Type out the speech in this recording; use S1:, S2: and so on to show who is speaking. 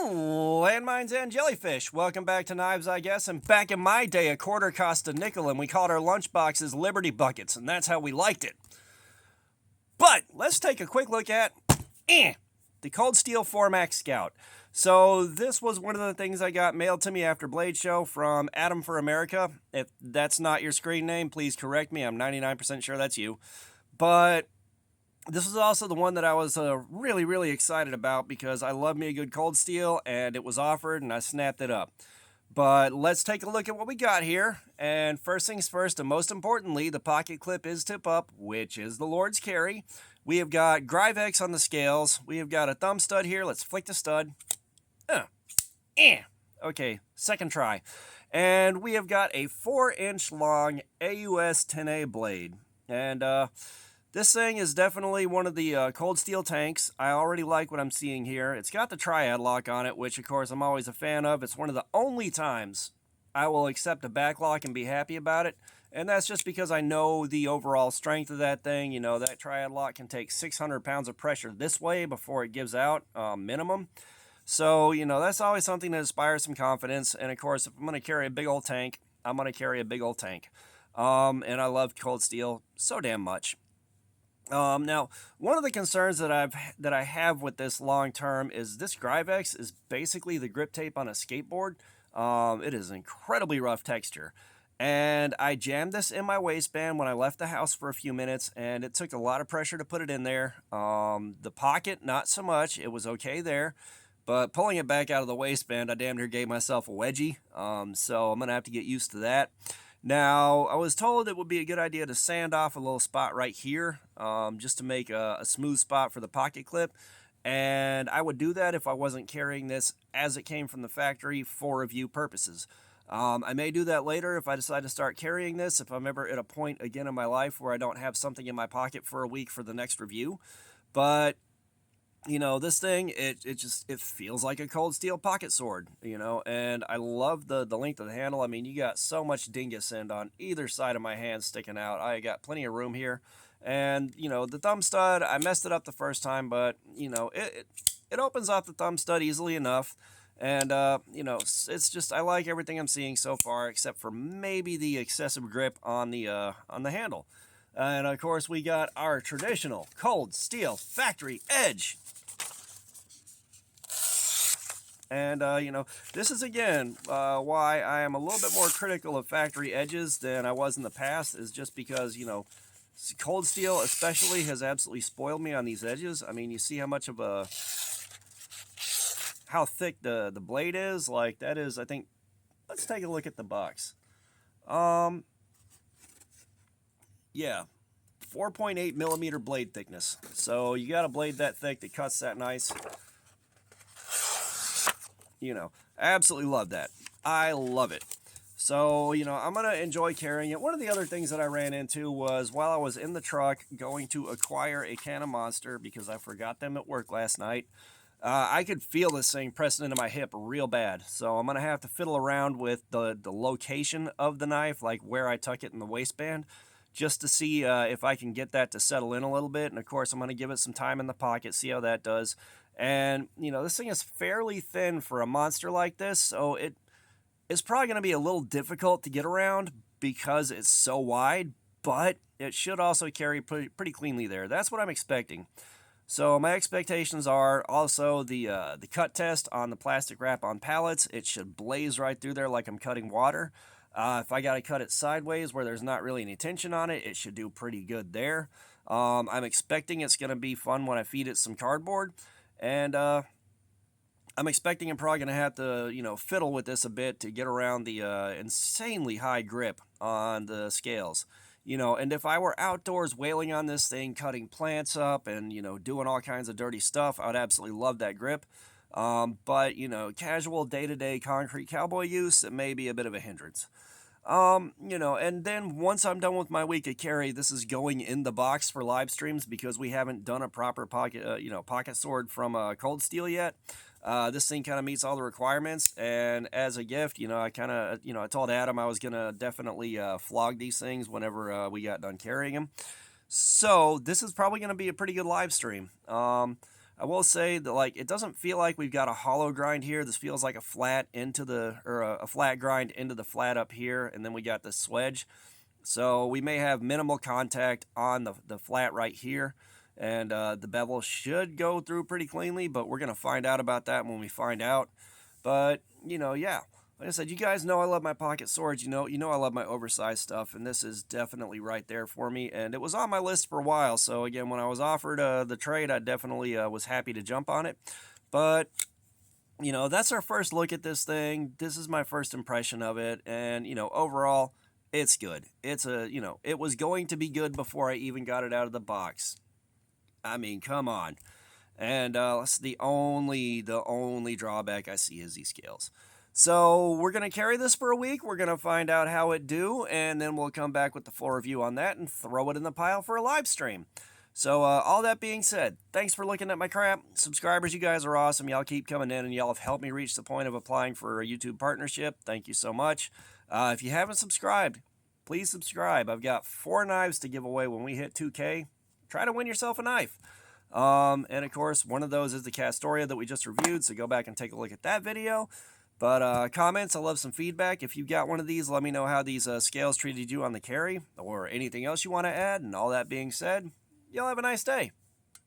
S1: Landmines and jellyfish. Welcome back to Knives, I guess. And back in my day, a quarter cost a nickel, and we called our lunch boxes Liberty Buckets, and that's how we liked it. But let's take a quick look at the Cold Steel 4MAX Scout. So this was one of the things I got mailed to me after Blade Show from Adam for America. If that's not your screen name, please correct me. I'm 99% sure that's you. But this was also the one that I was really excited about because I love me a good Cold Steel, and it was offered, and I snapped it up. But let's take a look at what we got here. And first things first, and most importantly, the pocket clip is tip up, which is the Lord's carry. We have got Gryvex on the scales. We have got a thumb stud here. Let's flick the stud. Okay, second try. And we have got a 4-inch long AUS 10A blade. And this thing is definitely one of the Cold Steel tanks. I already like what I'm seeing here. It's got the triad lock on it, which of course I'm always a fan of. It's one of the only times I will accept a back lock and be happy about it. And that's just because I know the overall strength of that thing. You know, that triad lock can take 600 pounds of pressure this way before it gives out, minimum. So, you know, that's always something that inspires some confidence. And of course, if I'm going to carry a big old tank, I'm going to carry a big old tank. And I love Cold Steel so damn much. Now, one of the concerns that I have with this long term is this Gryvex is basically the grip tape on a skateboard. It is incredibly rough texture. And I jammed this in my waistband when I left the house for a few minutes, and it took a lot of pressure to put it in there. The pocket, not so much. It was okay there. But pulling it back out of the waistband, I damn near gave myself a wedgie. So I'm going to have to get used to that. Now, I was told it would be a good idea to sand off a little spot right here, just to make a smooth spot for the pocket clip. And I would do that if I wasn't carrying this as it came from the factory for review purposes. I may do that later if I decide to start carrying this, if I'm ever at a point again in my life where I don't have something in my pocket for a week for the next review. But you know, this thing, it feels like a Cold Steel pocket sword, you know, and I love the length of the handle. I mean, you got so much dingus end on either side of my hand sticking out. I got plenty of room here. And, you know, the thumb stud, I messed it up the first time, but, you know, it opens off the thumb stud easily enough. And, you know, it's just, I like everything I'm seeing so far, except for maybe the excessive grip on the handle. And, of course, we got our traditional Cold Steel factory edge. And, you know, this is, again, why I am a little bit more critical of factory edges than I was in the past, is just because, you know, Cold Steel especially has absolutely spoiled me on these edges. I mean, you see how much of how thick the blade is? Like, that is, I think, let's take a look at the box. Yeah, 4.8 millimeter blade thickness. So you got a blade that thick that cuts that nice. You know, I absolutely love that. I love it. So, you know, I'm going to enjoy carrying it. One of the other things that I ran into was while I was in the truck going to acquire a can of Monster because I forgot them at work last night, I could feel this thing pressing into my hip real bad. So I'm going to have to fiddle around with the location of the knife, like where I tuck it in the waistband, just to see if I can get that to settle in a little bit. And, of course, I'm going to give it some time in the pocket, see how that does. And, you know, this thing is fairly thin for a monster like this, so it's probably going to be a little difficult to get around because it's so wide, but it should also carry pretty cleanly there. That's what I'm expecting. So my expectations are also the cut test on the plastic wrap on pallets. It should blaze right through there like I'm cutting water. If I got to cut it sideways where there's not really any tension on it, it should do pretty good there. I'm expecting it's going to be fun when I feed it some cardboard. And I'm expecting I'm probably going to have to, you know, fiddle with this a bit to get around the insanely high grip on the scales. You know, and if I were outdoors wailing on this thing, cutting plants up and, you know, doing all kinds of dirty stuff, I would absolutely love that grip. But, you know, casual day-to-day concrete cowboy use, it may be a bit of a hindrance. You know, and then once I'm done with my week of carry, this is going in the box for live streams because we haven't done a proper pocket, pocket sword from Cold Steel yet. This thing kind of meets all the requirements, and as a gift, you know, I told Adam I was gonna definitely flog these things whenever we got done carrying them. So this is probably gonna be a pretty good live stream. I will say that, like, it doesn't feel like we've got a hollow grind here. This feels like a flat into the, or a flat grind into the flat up here, and then we got the swedge. So we may have minimal contact on the flat right here, and the bevel should go through pretty cleanly, but we're going to find out about that when we find out. But, you know, yeah. Like I said, you guys know I love my pocket swords. You know I love my oversized stuff, and this is definitely right there for me. And it was on my list for a while. So again, when I was offered the trade, I definitely was happy to jump on it. But you know, that's our first look at this thing. This is my first impression of it, and you know, overall, it's good. It's it was going to be good before I even got it out of the box. I mean, come on. And that's the only drawback I see is these scales. So we're going to carry this for a week. We're going to find out how it do, and then we'll come back with the full review on that and throw it in the pile for a live stream. So all that being said, thanks for looking at my crap. Subscribers, you guys are awesome. Y'all keep coming in, and y'all have helped me reach the point of applying for a YouTube partnership. Thank you so much. If you haven't subscribed, please subscribe. I've got 4 knives to give away when we hit 2K. Try to win yourself a knife. And of course, one of those is the Castoria that we just reviewed, so go back and take a look at that video. But comments, I love some feedback. If you got one of these, let me know how these scales treated you on the carry, or anything else you want to add. And all that being said, y'all have a nice day.